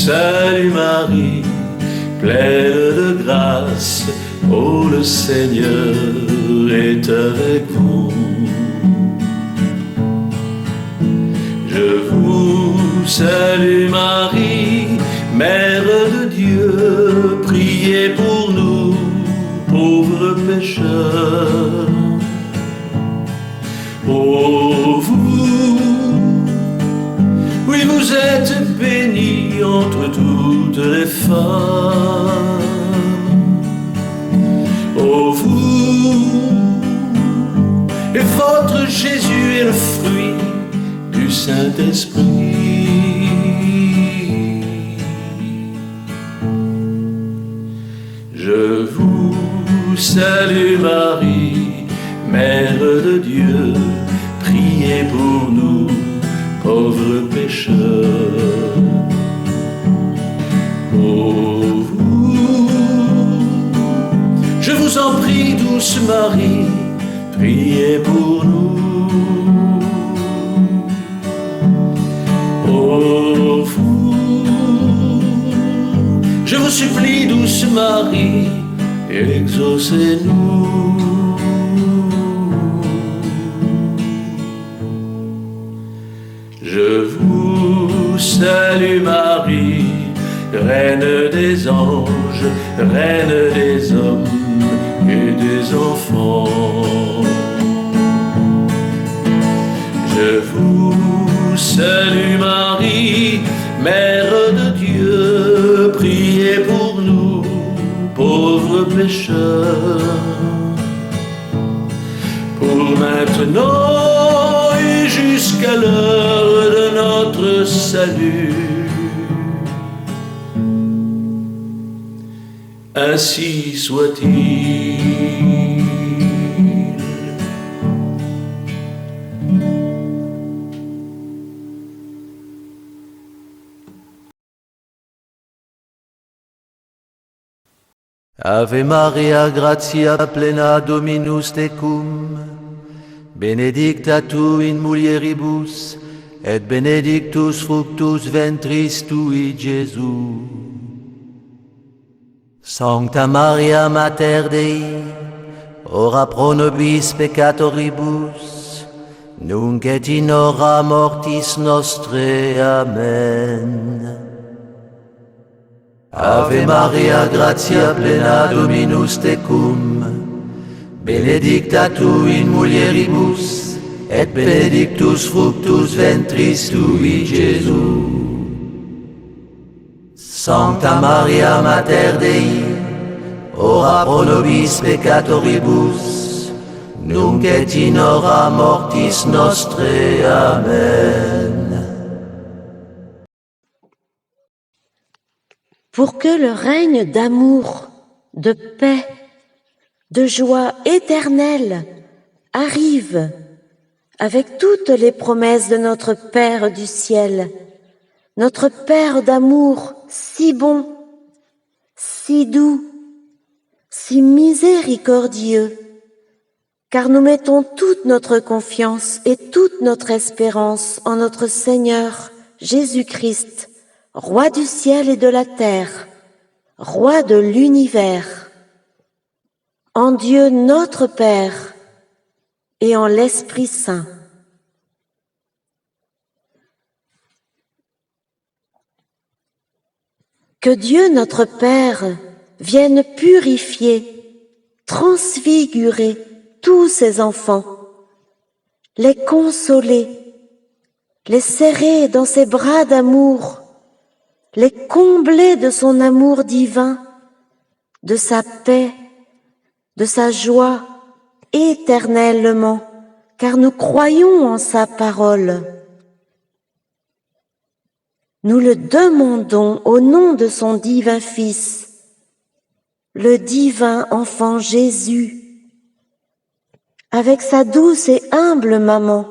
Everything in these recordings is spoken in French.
Salut Marie, pleine de grâce, oh le Seigneur est avec vous. Je vous salue Marie, Mère de Dieu, priez pour nous, pauvres pécheurs. Oh vous, oui vous êtes bénie entre toutes les femmes. Oh vous, et votre Jésus est le fruit du Saint-Esprit. Je vous salue Marie, Mère de Dieu, priez pour nous, pauvres pécheurs. Oh vous, je vous en prie, douce Marie, priez pour nous. Oh vous, je vous supplie, douce Marie, exaucez-nous. Je vous salue Marie, Reine des anges, Reine des hommes et des enfants. Je vous salue Marie, Mère de Dieu, priez pour nous, pauvres pécheurs, pour maintenant et jusqu'à l'heure de notre salut. Ainsi soit-il. Ave Maria, gratia plena Dominus tecum, benedicta tu in mulieribus, et benedictus fructus ventris tui, Iesus. Sancta Maria, Mater Dei, ora pro nobis peccatoribus, nunc et in hora mortis nostre. Amen. Ave Maria, gratia plena Dominus tecum, benedicta tu in mulieribus, et benedictus fructus ventris tui, Iesus. Sancta Maria, Mater Dei, ora pro nobis peccatoribus, nunc et in hora mortis nostre. Amen. Pour que le règne d'amour, de paix, de joie éternelle arrive avec toutes les promesses de notre Père du ciel, notre Père d'amour si bon, si doux, si miséricordieux, car nous mettons toute notre confiance et toute notre espérance en notre Seigneur Jésus-Christ, Roi du ciel et de la terre, Roi de l'univers, en Dieu notre Père et en l'Esprit Saint. Que Dieu notre Père vienne purifier, transfigurer tous ses enfants, les consoler, les serrer dans ses bras d'amour, les combler de son amour divin, de sa paix, de sa joie éternellement, car nous croyons en sa parole. Nous le demandons au nom de son divin Fils, le divin enfant Jésus, avec sa douce et humble maman,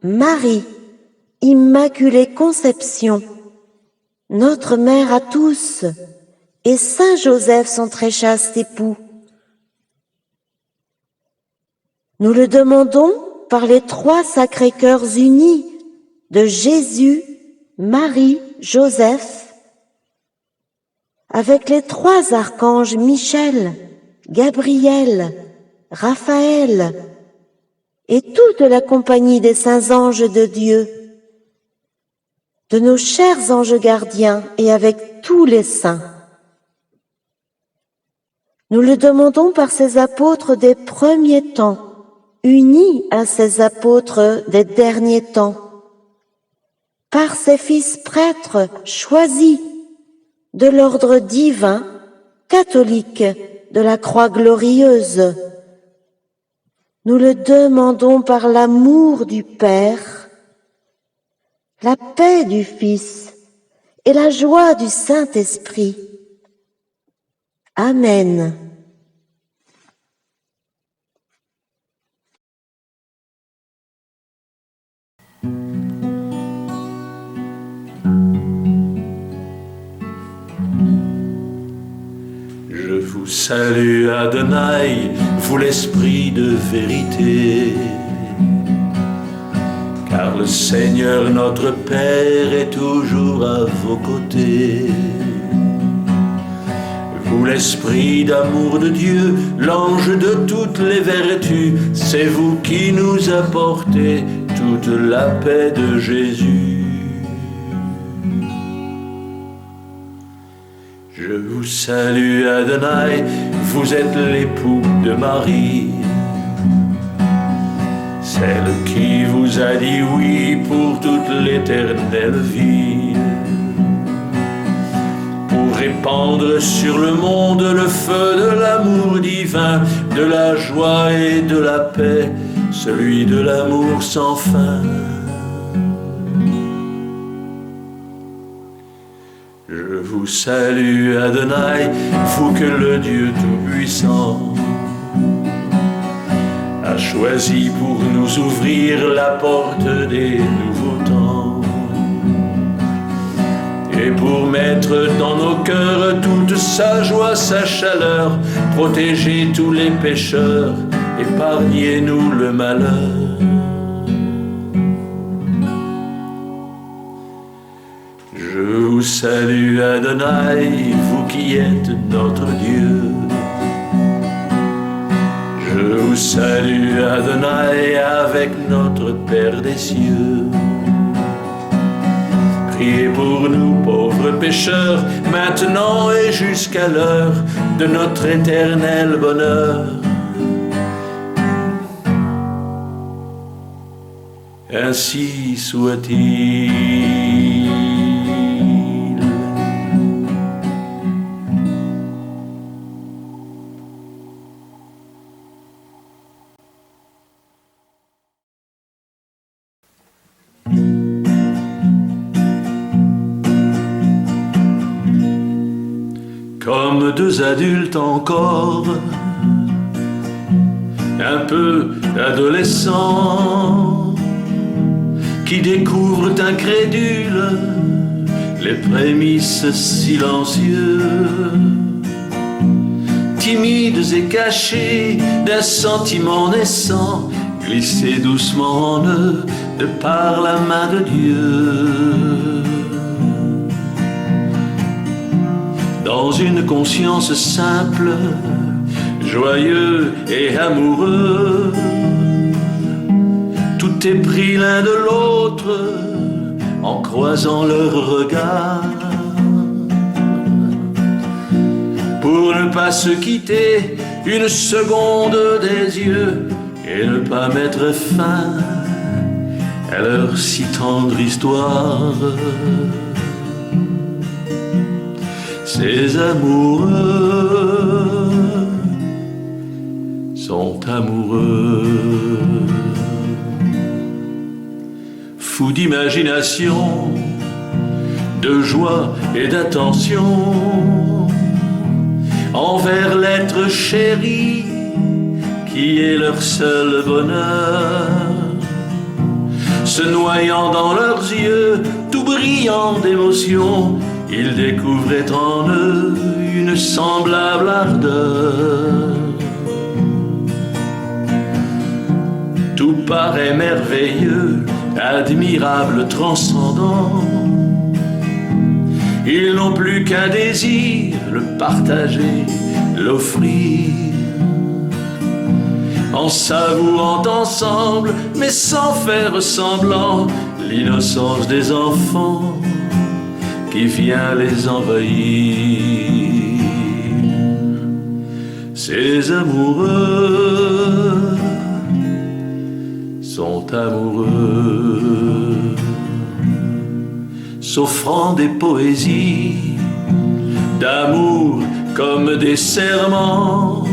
Marie, Immaculée Conception, notre mère à tous, et Saint Joseph, son très chaste époux. Nous le demandons par les trois sacrés cœurs unis de Jésus, Marie, Joseph, avec les trois archanges Michel, Gabriel, Raphaël et toute la compagnie des saints anges de Dieu, de nos chers anges gardiens et avec tous les saints. Nous le demandons par ces apôtres des premiers temps, unis à ces apôtres des derniers temps, par ces fils prêtres choisis de l'ordre divin, catholique de la croix glorieuse. Nous le demandons par l'amour du Père, la paix du Fils et la joie du Saint-Esprit. Amen. Je vous salue Adonai, vous l'esprit de vérité, car le Seigneur notre Père est toujours à vos côtés. Vous l'esprit d'amour de Dieu, l'ange de toutes les vertus, c'est vous qui nous apportez toute la paix de Jésus. Je vous salue Adonai, vous êtes l'époux de Marie, celle qui vous a dit oui pour toute l'éternelle vie, pour répandre sur le monde le feu de l'amour divin, de la joie et de la paix, celui de l'amour sans fin. Je vous salue Adonai, vous que le Dieu Tout-Puissant a choisi pour nous ouvrir la porte des nouveaux temps et pour mettre dans nos cœurs toute sa joie, sa chaleur, protéger tous les pécheurs, épargnez-nous le malheur. Je vous salue Adonai, vous qui êtes notre Dieu. Je vous salue Adonai avec notre Père des cieux. Priez pour nous pauvres pécheurs, maintenant et jusqu'à l'heure de notre éternel bonheur. Ainsi soit-il. Comme deux adultes encore, un peu adolescents, qui découvrent incrédules les prémices silencieux, timides et cachés d'un sentiment naissant, glissés doucement en eux de par la main de Dieu. Dans une conscience simple, joyeux et amoureux, tout est pris l'un de l'autre en croisant leurs regards. Pour ne pas se quitter une seconde des yeux et ne pas mettre fin à leur si tendre histoire. Ces amoureux sont amoureux, fous d'imagination, de joie et d'attention envers l'être chéri qui est leur seul bonheur, se noyant dans leurs yeux, tout brillant d'émotion. Ils découvraient en eux une semblable ardeur. Tout paraît merveilleux, admirable, transcendant. Ils n'ont plus qu'un désir, le partager, l'offrir. En savourant ensemble, mais sans faire semblant, l'innocence des enfants qui vient les envahir. Ces amoureux sont amoureux, s'offrant des poésies d'amour comme des serments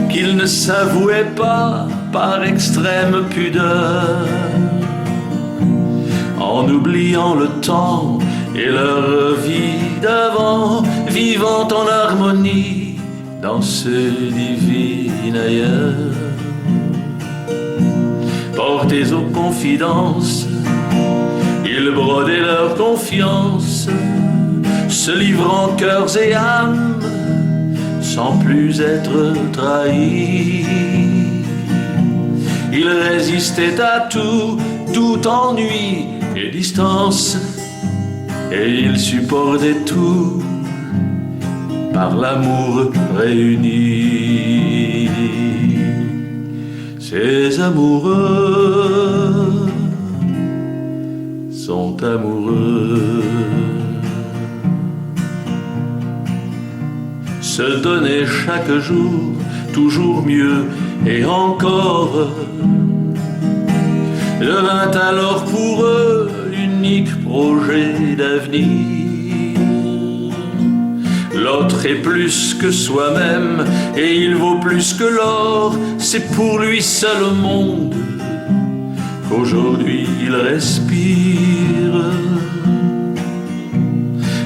qu'ils ne s'avouaient pas par extrême pudeur, en oubliant le temps et leur vie d'avant, vivant en harmonie dans ce divin ailleurs. Portés aux confidences, ils brodaient leur confiance, se livrant cœurs et âmes sans plus être trahis. Ils résistaient à tout, tout ennui et distance, et ils supportaient tout par l'amour réuni. Ces amoureux sont amoureux, se donner chaque jour toujours mieux et encore devint alors pour eux l'unique projet d'avenir. L'autre est plus que soi-même et il vaut plus que l'or, c'est pour lui seul au monde qu'aujourd'hui il respire.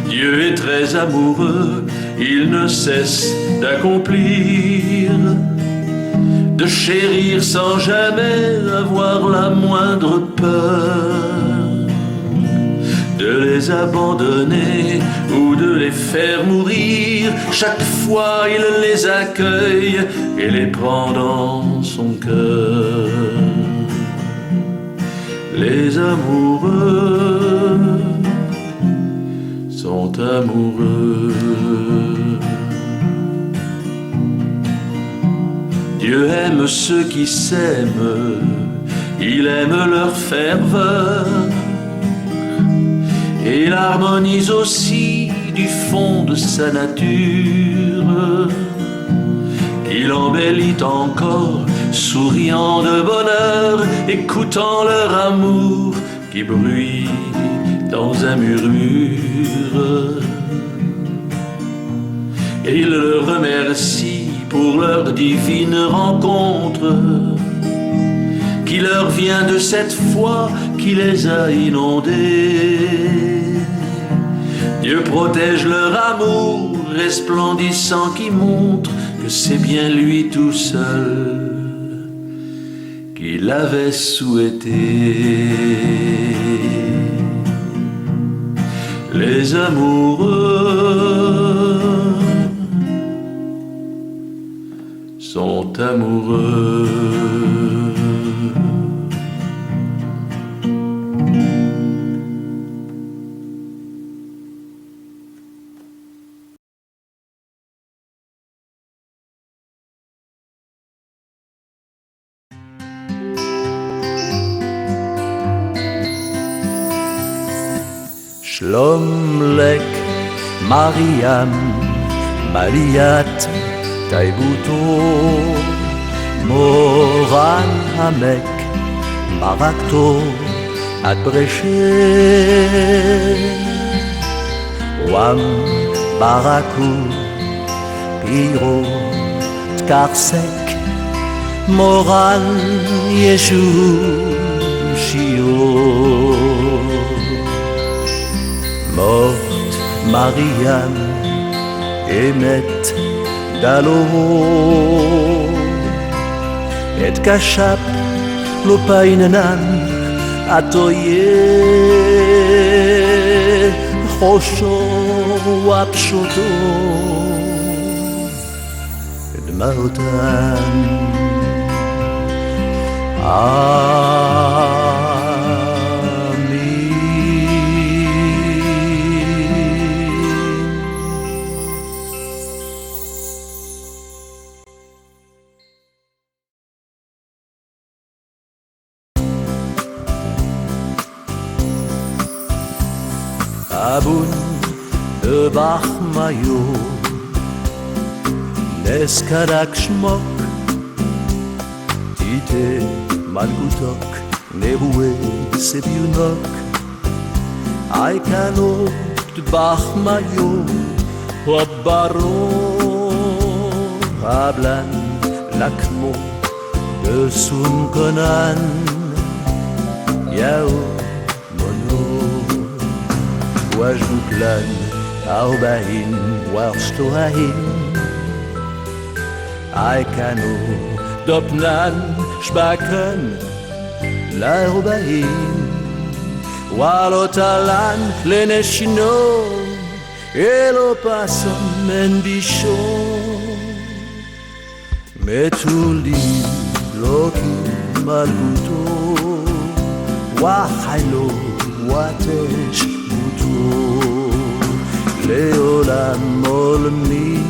Dieu est très amoureux, il ne cesse d'accomplir, de chérir sans jamais avoir la moindre peur, de les abandonner ou de les faire mourir. Chaque fois il les accueille et les prend dans son cœur. Les amoureux sont amoureux. Dieu aime ceux qui s'aiment, il aime leur ferveur, et il harmonise aussi du fond de sa nature. Il embellit encore, souriant de bonheur, écoutant leur amour qui bruit dans un murmure. Et il le remercie pour leur divine rencontre, qui leur vient de cette foi qui les a inondés. Dieu protège leur amour resplendissant qui montre que c'est bien lui tout seul qui l'avait souhaité. Les amoureux sont amoureux. Shlom lek Mariam Maliat Taibuto Moran Hamek Marakto Adbreche Wam Baraku Piro Tkarsek Moral Yeshu Shio Mort Mariam Emet Dalo Et Kashap Lopainan Atoye Chosho Wapshoto Dmaotan Abun de Bachmayo Neskadak Shmok Tite Malgutok Neroué Sebiunok Aikano de Bachmayo Wabaro Hablan Lakmo de Sunkonan Yao Mono Wajuklan Aubahin Warstoahin Aikano Dopnan Shbaken Laubahin Walotalan Leneshino Elo Passon Menbichon Metuli Loki Malguto Wahalo Watesh Buto Leolam Molmin